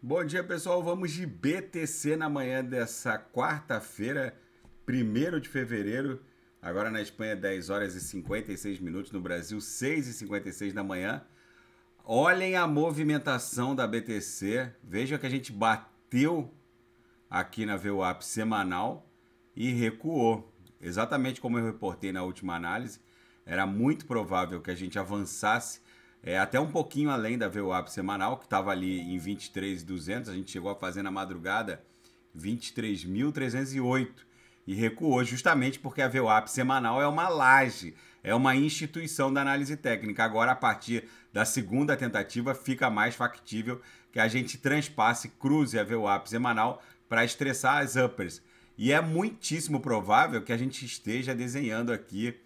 Bom dia, pessoal. Vamos de BTC na manhã dessa quarta-feira, 1º de fevereiro. Agora na Espanha, 10 horas e 56 minutos. No Brasil, 6h56 da manhã. Olhem a movimentação da BTC. Vejam que a gente bateu aqui na VWAP semanal e recuou. Exatamente como eu reportei na última análise. Era muito provável que a gente avançasse até um pouquinho além da VWAP semanal, que estava ali em 23.200, a gente chegou a fazer na madrugada 23.308 e recuou justamente porque a VWAP semanal é uma laje, é uma instituição da análise técnica. Agora, a partir da segunda tentativa, fica mais factível que a gente transpasse, cruze a VWAP semanal para estressar as uppers. E é muitíssimo provável que a gente esteja desenhando aqui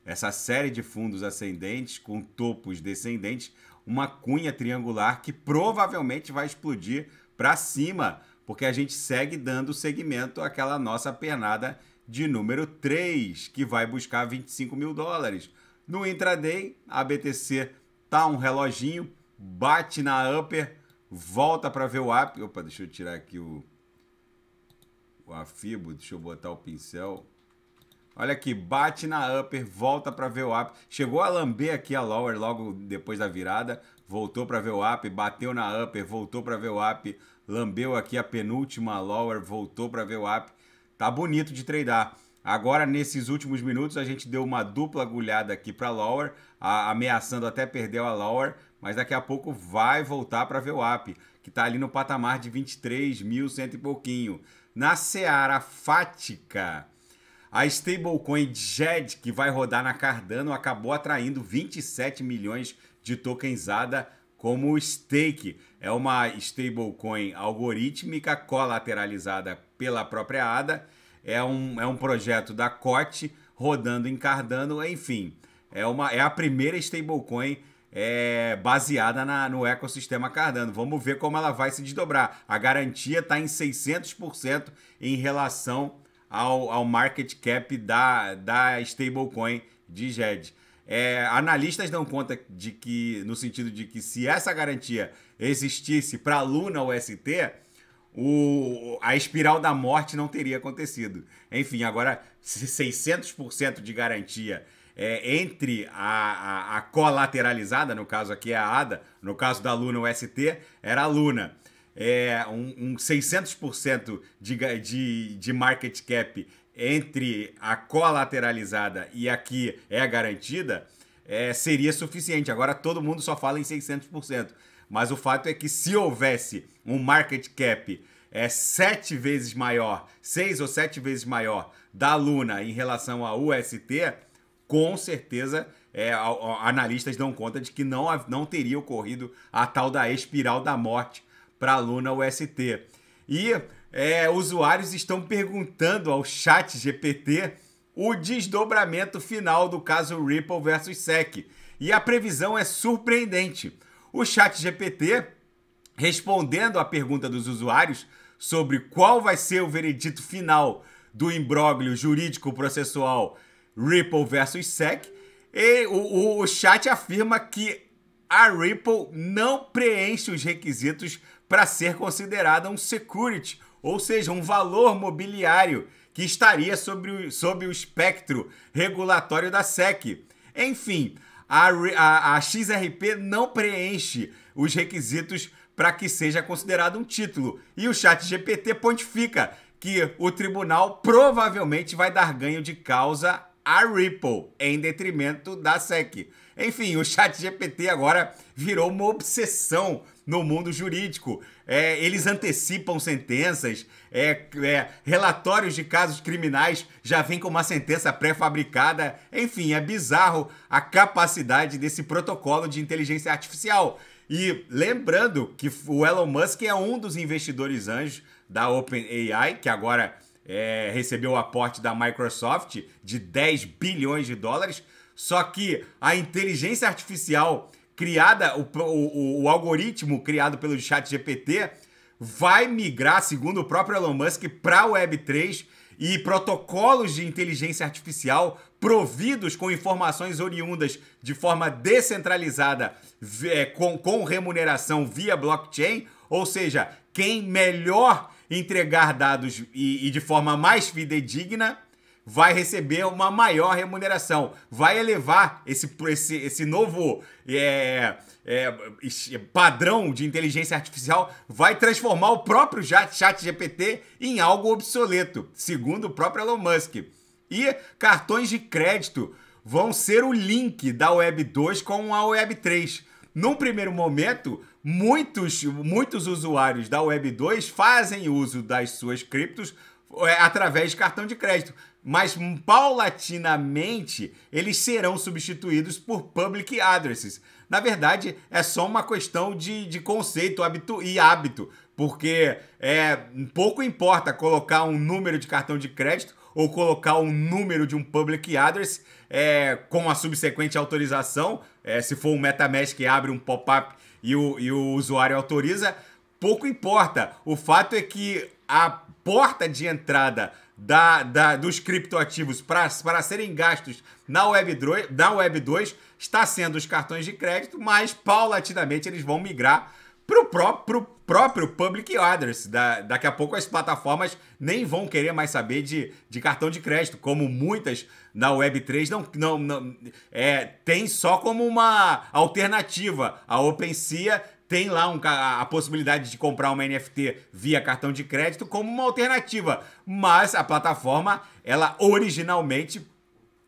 essa série de fundos ascendentes com topos descendentes, uma cunha triangular que provavelmente vai explodir para cima, porque a gente segue dando segmento àquela nossa pernada de número 3, que vai buscar 25 mil dólares. No intraday, a BTC tá um reloginho, bate na upper, volta para ver o VWAP. Opa, deixa eu tirar aqui o Afibo, deixa eu botar o pincel. Olha aqui, bate na upper, volta para VWAP. Chegou a lamber aqui a lower logo depois da virada. Voltou para VWAP, bateu na upper, voltou para VWAP. Lambeu aqui a penúltima lower, voltou para VWAP. Tá bonito de tradar. Agora, nesses últimos minutos, a gente deu uma dupla agulhada aqui para lower, ameaçando até perder a lower. Mas daqui a pouco vai voltar para VWAP, que está ali no patamar de 23.100 e pouquinho. Na seara fática, a stablecoin JED, que vai rodar na Cardano, acabou atraindo 27 milhões de tokens ADA como stake. É uma stablecoin algorítmica colateralizada pela própria ADA. É um projeto da COT rodando em Cardano. Enfim, é a primeira stablecoin baseada no ecossistema Cardano. Vamos ver como ela vai se desdobrar. A garantia está em 600% em relação ao market cap da stablecoin de JED. Analistas dão conta de que, no sentido de que se essa garantia existisse para a Luna UST, a espiral da morte não teria acontecido. Enfim, agora 600% de garantia entre a colateralizada, no caso aqui é a ADA, no caso da Luna UST, era a Luna. 600% de market cap entre a colateralizada e aqui é garantida, seria suficiente. Agora todo mundo só fala em 600%. Mas o fato é que se houvesse um market cap 7 vezes maior, 6 ou 7 vezes maior da Luna em relação à UST, com certeza analistas dão conta de que não teria ocorrido a tal da espiral da morte para a Luna UST. E usuários estão perguntando ao ChatGPT o desdobramento final do caso Ripple versus SEC. E a previsão é surpreendente. O ChatGPT, respondendo à pergunta dos usuários sobre qual vai ser o veredito final do imbróglio jurídico-processual Ripple versus SEC, o chat afirma que a Ripple não preenche os requisitos para ser considerada um security, ou seja, um valor mobiliário que estaria sob o espectro regulatório da SEC. Enfim, a XRP não preenche os requisitos para que seja considerado um título. E o ChatGPT pontifica que o tribunal provavelmente vai dar ganho de causa a Ripple, em detrimento da SEC. Enfim, o ChatGPT agora virou uma obsessão no mundo jurídico. Eles antecipam sentenças, relatórios de casos criminais já vêm com uma sentença pré-fabricada. Enfim, é bizarro a capacidade desse protocolo de inteligência artificial. E lembrando que o Elon Musk é um dos investidores anjos da OpenAI, que agora recebeu o aporte da Microsoft de 10 bilhões de dólares. Só que a inteligência artificial criada, o algoritmo criado pelo ChatGPT vai migrar, segundo o próprio Elon Musk, para a Web3 e protocolos de inteligência artificial providos com informações oriundas de forma descentralizada com remuneração via blockchain, ou seja, quem melhor entregar dados e de forma mais fidedigna vai receber uma maior remuneração. Vai elevar esse novo padrão de inteligência artificial, vai transformar o próprio chat GPT em algo obsoleto, segundo o próprio Elon Musk. E cartões de crédito vão ser o link da Web 2 com a Web 3. Num primeiro momento, muitos usuários da Web 2 fazem uso das suas criptos através de cartão de crédito, mas paulatinamente eles serão substituídos por public addresses. Na verdade, é só uma questão de conceito e hábito, porque pouco importa colocar um número de cartão de crédito ou colocar um número de um public address com a subsequente autorização, se for um MetaMask que abre um pop-up e o usuário autoriza, pouco importa. O fato é que a porta de entrada dos criptoativos para serem gastos na Web 2 está sendo os cartões de crédito, mas paulatinamente eles vão migrar para o próprio public address. Daqui a pouco as plataformas nem vão querer mais saber de cartão de crédito, como muitas na Web 3 tem só como uma alternativa. A OpenSea tem lá a possibilidade de comprar uma NFT via cartão de crédito como uma alternativa, mas a plataforma, ela originalmente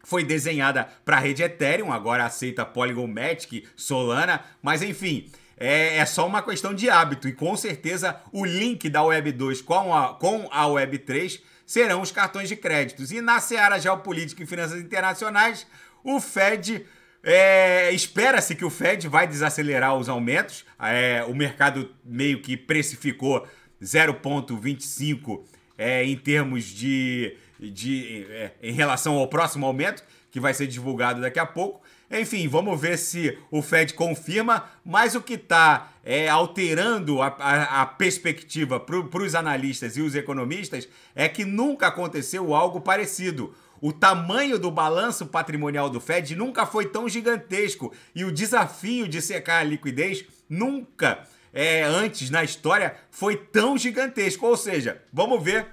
foi desenhada para a rede Ethereum, agora aceita Polygon Matic, Solana, mas enfim, é só uma questão de hábito, e com certeza o link da Web 2 com a Web 3 serão os cartões de créditos. E na seara geopolítica e finanças internacionais, o Fed... espera-se que o Fed vai desacelerar os aumentos. O mercado meio que precificou 0,25 em termos em relação ao próximo aumento, que vai ser divulgado daqui a pouco. Enfim, vamos ver se o Fed confirma, mas o que está alterando a perspectiva para os analistas e os economistas é que nunca aconteceu algo parecido. O tamanho do balanço patrimonial do Fed nunca foi tão gigantesco e o desafio de secar a liquidez nunca antes na história foi tão gigantesco. Ou seja, vamos ver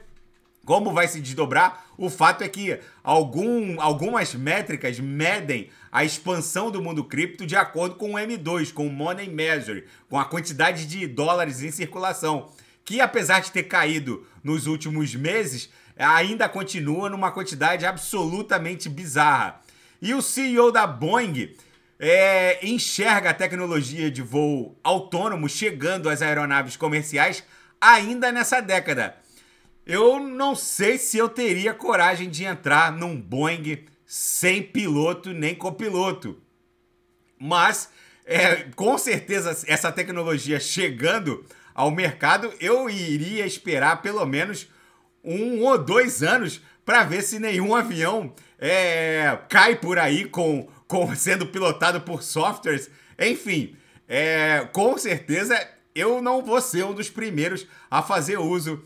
como vai se desdobrar. O fato é que algumas métricas medem a expansão do mundo cripto de acordo com o M2, com o Money Measure, com a quantidade de dólares em circulação, que apesar de ter caído nos últimos meses, ainda continua numa quantidade absolutamente bizarra. E o CEO da Boeing enxerga a tecnologia de voo autônomo chegando às aeronaves comerciais ainda nessa década. Eu não sei se eu teria coragem de entrar num Boeing sem piloto nem copiloto. Mas, com certeza, essa tecnologia chegando ao mercado, eu iria esperar pelo menos 1 ou 2 anos para ver se nenhum avião cai por aí sendo pilotado por softwares. Enfim, com certeza eu não vou ser um dos primeiros a fazer uso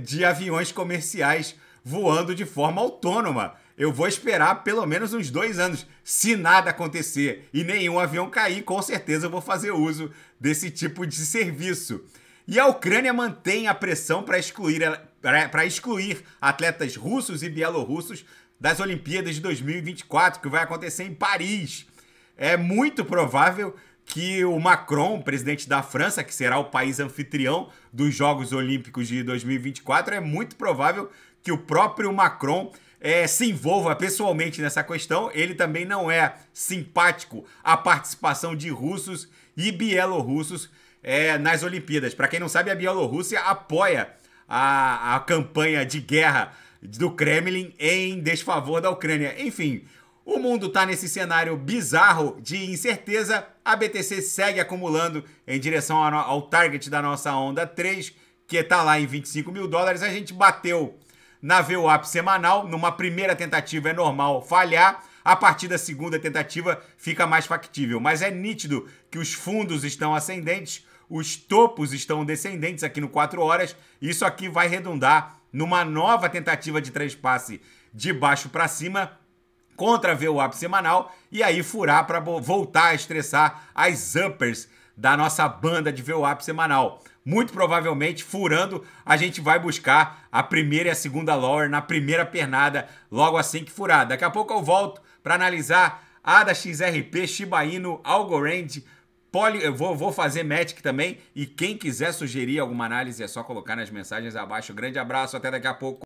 de aviões comerciais voando de forma autônoma. Eu vou esperar pelo menos uns 2 anos. Se nada acontecer e nenhum avião cair, com certeza eu vou fazer uso desse tipo de serviço. E a Ucrânia mantém a pressão para excluir atletas russos e bielorrussos das Olimpíadas de 2024, que vai acontecer em Paris. É muito provável que o Macron, presidente da França, que será o país anfitrião dos Jogos Olímpicos de 2024, é muito provável que o próprio Macron se envolva pessoalmente nessa questão. Ele também não é simpático à participação de russos e bielorrussos nas Olimpíadas. Para quem não sabe, a Bielorrússia apoia a campanha de guerra do Kremlin em desfavor da Ucrânia. Enfim, o mundo está nesse cenário bizarro de incerteza. A BTC segue acumulando em direção ao target da nossa onda 3, que está lá em 25 mil dólares. A gente bateu na VWAP semanal. Numa primeira tentativa é normal falhar. A partir da segunda tentativa fica mais factível. Mas é nítido que os fundos estão ascendentes, os topos estão descendentes aqui no 4 horas. Isso aqui vai redundar numa nova tentativa de trespasse de baixo para cima contra a VWAP semanal e aí furar para voltar a estressar as uppers da nossa banda de VWAP semanal. muito provavelmente, furando, a gente vai buscar a primeira e a segunda lower na primeira pernada, logo assim que furar. Daqui a pouco eu volto para analisar ADA, XRP, Shiba Inu, Algorand, eu vou fazer Matic também. E quem quiser sugerir alguma análise é só colocar nas mensagens abaixo. Grande abraço, até daqui a pouco.